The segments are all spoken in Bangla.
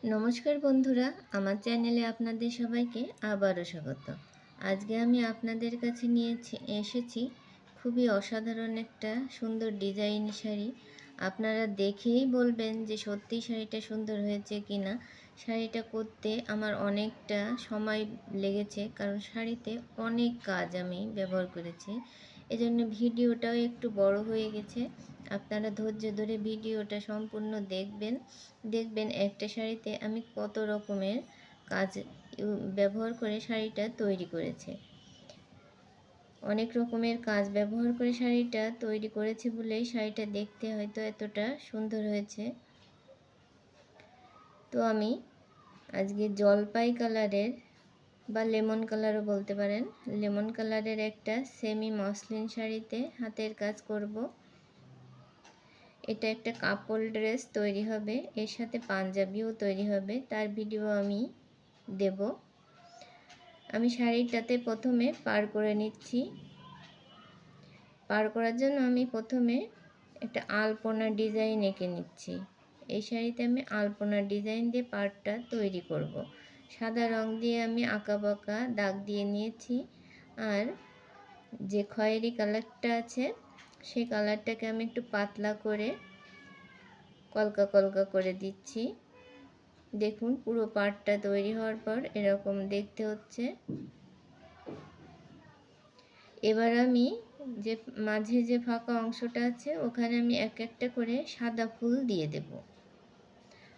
নমস্কার বন্ধুরা, আমার চ্যানেলে আপনাদের সবাইকে আবারও স্বাগত। আজকে আমি আপনাদের কাছে এসেছি খুবই অসাধারণ একটা সুন্দর ডিজাইন শাড়ি। আপনারা দেখেই বলবেন যে সত্যি শাড়িটা সুন্দর হয়েছে কিনা। শাড়িটা করতে আমার অনেকটা সময় লেগেছে, কারণ শাড়িতে অনেক কাজ আমি ব্যবহার করেছি, এজন্য ভিডিওটাও একটু বড় হয়ে গেছে। আপনারা ধৈর্য ধরে ভিডিওটা সম্পূর্ণ দেখবেন একটা শাড়িতে আমি কত রকমের কাজ ব্যবহার করে শাড়িটা তৈরি করেছি। অনেক রকমের কাজ ব্যবহার করে শাড়িটা তৈরি করেছি বলেই শাড়িটা দেখতে হয়তো এতটা সুন্দর হয়েছে। তো আমি আজকে জলপাই কালারের বা লেমন কালারও বলতে পারেন, লেমন কালারের একটা সেমি মসলিন শাড়িতে হাতের কাজ করব। এটা একটা কাপল ড্রেস তৈরি হবে, এর সাথে পাঞ্জাবিও তৈরি হবে, তার ভিডিও আমি দেব। আমি শাড়িটাতে প্রথমে পার করে নিচ্ছি। পার করার জন্য আমি প্রথমে একটা আলপনা ডিজাইন এঁকে নিচ্ছি। এই শাড়িতে আমি আলপনা ডিজাইন দিয়ে পাড়টা তৈরি করব। সাদা রং দিয়ে আমি আঁকা বাঁকা দাগ দিয়ে নিয়েছি, আর যে খয়েরি কালারটা আছে সেই কালারটাকে আমি একটু পাতলা করে কলকা কলকা করে দিচ্ছি। দেখুন পুরো পাড়টা তৈরি হওয়ার পর এরকম দেখতে হচ্ছে। এবার আমি যে মাঝে যে ফাঁকা অংশটা আছে ওখানে আমি এক একটা করে সাদা ফুল দিয়ে দেব।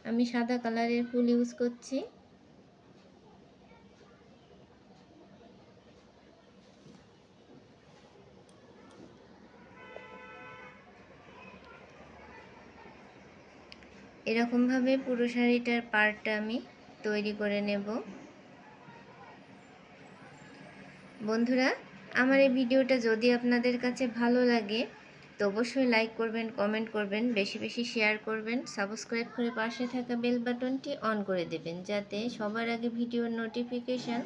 আমি সাদা কালারের ফুল ইউজ করছি। এরকমভাবে পুরো শাড়িটার পাড়টা আমি তৈরি করে নেব। বন্ধুরা, আমার এই ভিডিওটা যদি আপনাদের কাছে ভালো লাগে তো অবশ্যই লাইক করবেন, কমেন্ট করবেন, বেশি বেশি শেয়ার করবেন, সাবস্ক্রাইব করে পাশে থাকা বেল বাটনটি অন করে দেবেন, যাতে সবার আগে ভিডিওর নোটিফিকেশান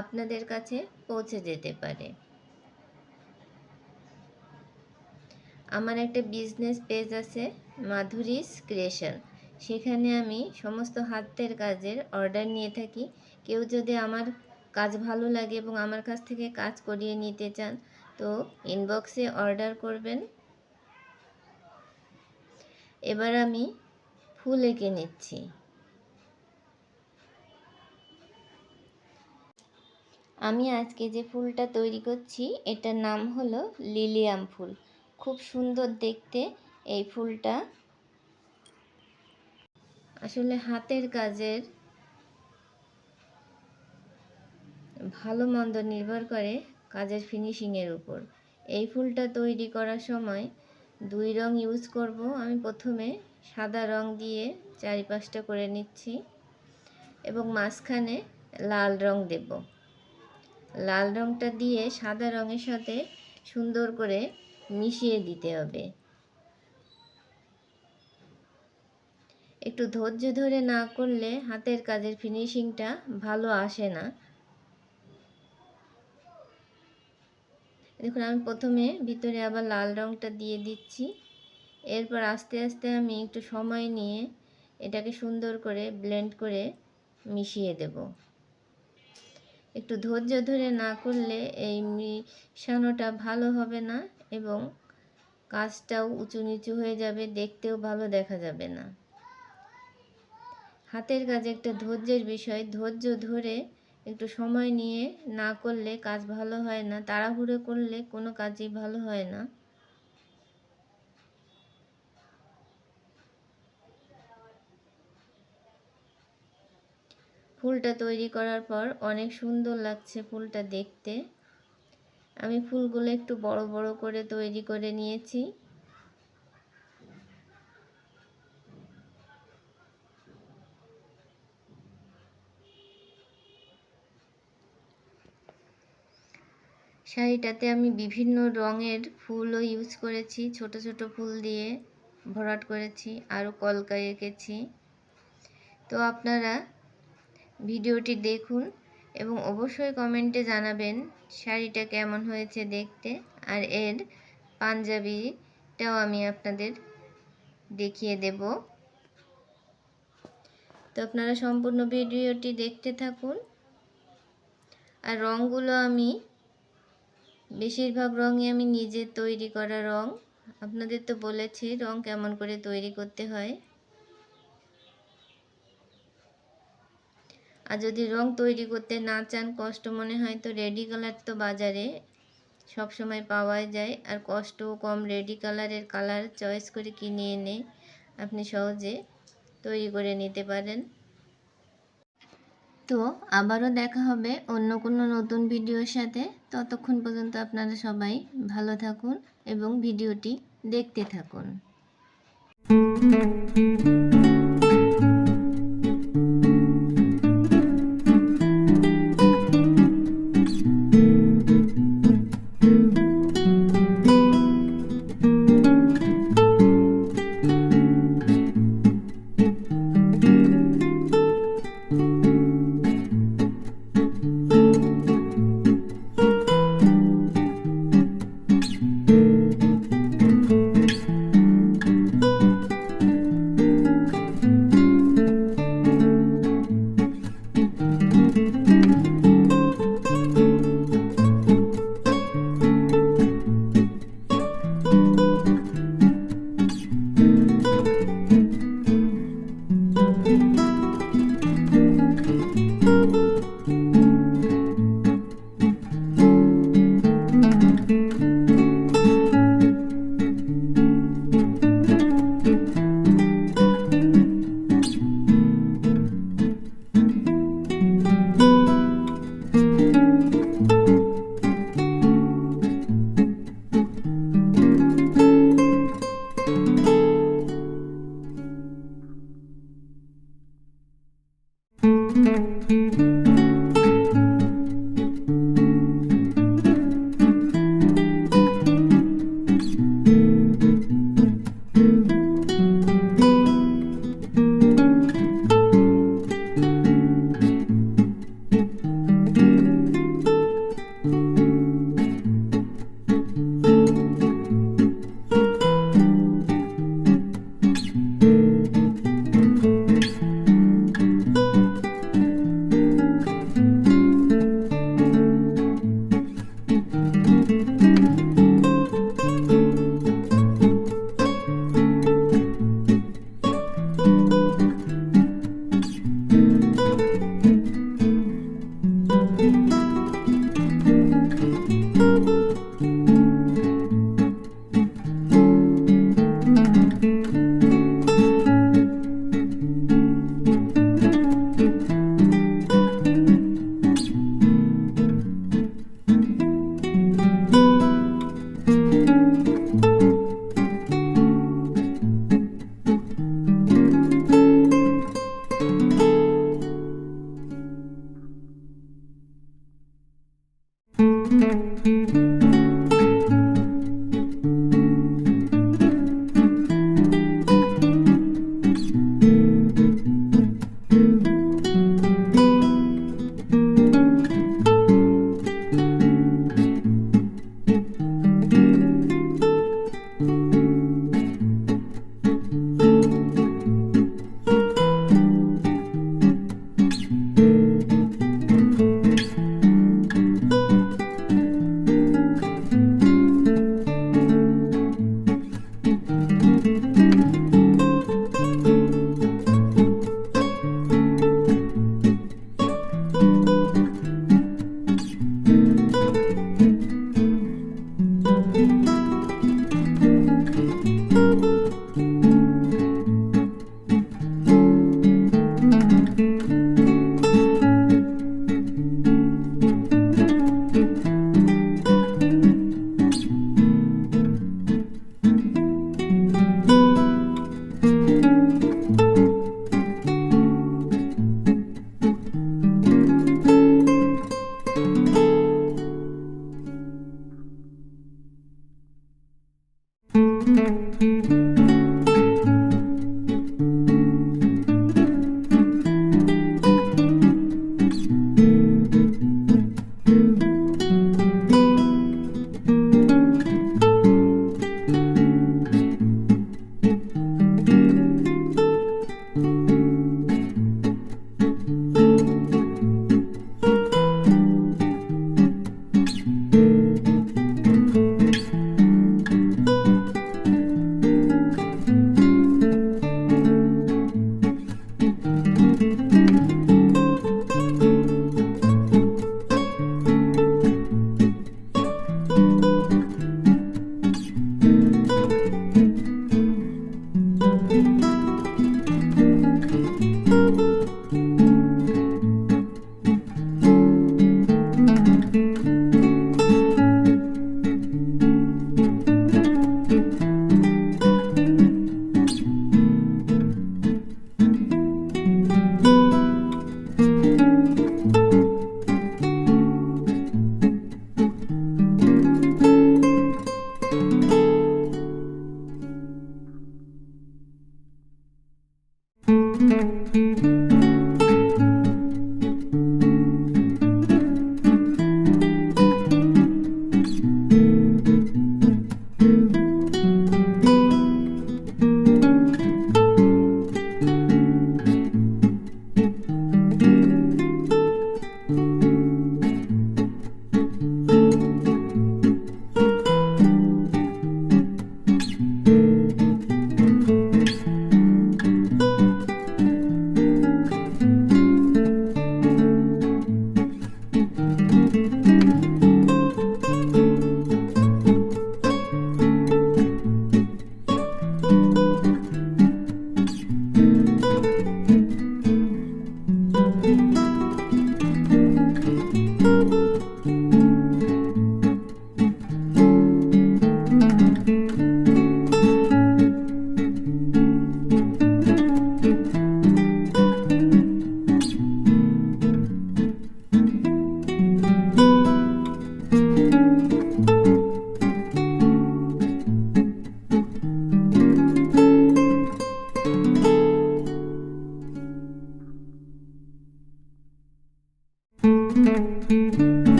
আপনাদের কাছে পৌঁছে যেতে পারে। আমার একটা বিজনেস পেজ আছে, মাধুরিস ক্রিয়েশন। সেখানে আমি সমস্ত হাতের কাজের অর্ডার নিয়ে থাকি। কেউ যদি আমার কাজ ভালো লাগে এবং আমার কাছ থেকে কাজ করিয়ে নিতে চান তো ইনবক্সে অর্ডার করবেন। এবার আমি ফুল এঁকে নিচ্ছি। আমি আজকে যে ফুলটা তৈরি করছি এটার নাম হলো লিলিয়াম ফুল। খুব সুন্দর দেখতে এই ফুলটা। আসলে হাতের কাজের ভালো মন্দ নির্ভর করে কাজের ফিনিশিংয়ের উপর। এই ফুলটা তৈরি করার সময় দুই রং ইউজ করব। আমি প্রথমে সাদা রং দিয়ে চারিপাশটা করে নিচ্ছি এবং মাঝখানে লাল রং দেব। লাল রংটা দিয়ে সাদা রঙের সাথে সুন্দর করে মিশিয়ে দিতে হবে। একটু ধৈর্য ধরে না করলে হাতের কাজের ফিনিশিংটা ভালো আসে না। দেখুন আমি প্রথমে ভিতরে আবার লাল রংটা দিয়ে দিচ্ছি। এরপর আস্তে আস্তে আমি একটু সময় নিয়ে এটাকে সুন্দর করে ব্লেন্ড করে মিশিয়ে দেব। একটু ধৈর্য ধরে না করলে এই মিশানোটা ভালো হবে না এবং কাজটাও উঁচু নিচু হয়ে যাবে, দেখতেও ভালো দেখা যাবে না। হাতের কাজে একটা ধৈর্যের বিষয়, ধৈর্য ধরে একটু সময় নিয়ে না করলে কাজ ভালো হয় না, তাড়াহুড়ো করলে কোনো কাজই ভালো হয় না। ফুলটা তৈরি করার পর অনেক সুন্দর লাগছে ফুলটা দেখতে। আমি ফুলগুলো একটু বড় বড় করে তৈরি করে নিয়েছি। শাড়িটাতে আমি বিভিন্ন রঙের ফুলও ইউজ করেছি, ছোট ছোট ফুল দিয়ে ভরাট করেছি, আরও কলকা এঁকেছি। তো আপনারা ভিডিওটি দেখুন এবং অবশ্যই কমেন্টে জানাবেন শাড়িটা কেমন হয়েছে দেখতে। আর এর পাঞ্জাবিটাও আমি আপনাদের দেখিয়ে দেব। তো আপনারা সম্পূর্ণ ভিডিওটি দেখতে থাকুন। আর রঙগুলো আমি বেশিরভাগ রঙই আমি নিজে তৈরি করা রঙ। আপনাদের তো বলেছি রঙ কেমন করে তৈরি করতে হয়। আর যদি রঙ তৈরি করতে না চান, কষ্ট মনে হয়, তো রেডি কালার তো বাজারে সব সময় পাওয়া যায়। আর কষ্টও কম, রেডি কালারের কালার চয়েস করে কিনে এনে আপনি সহজে তৈরি করে নিতে পারেন। তো আবারও দেখা হবে অন্য কোনো নতুন ভিডিওর সাথে। ততক্ষণ পর্যন্ত আপনারা সবাই ভালো থাকুন এবং ভিডিওটি দেখতে থাকুন।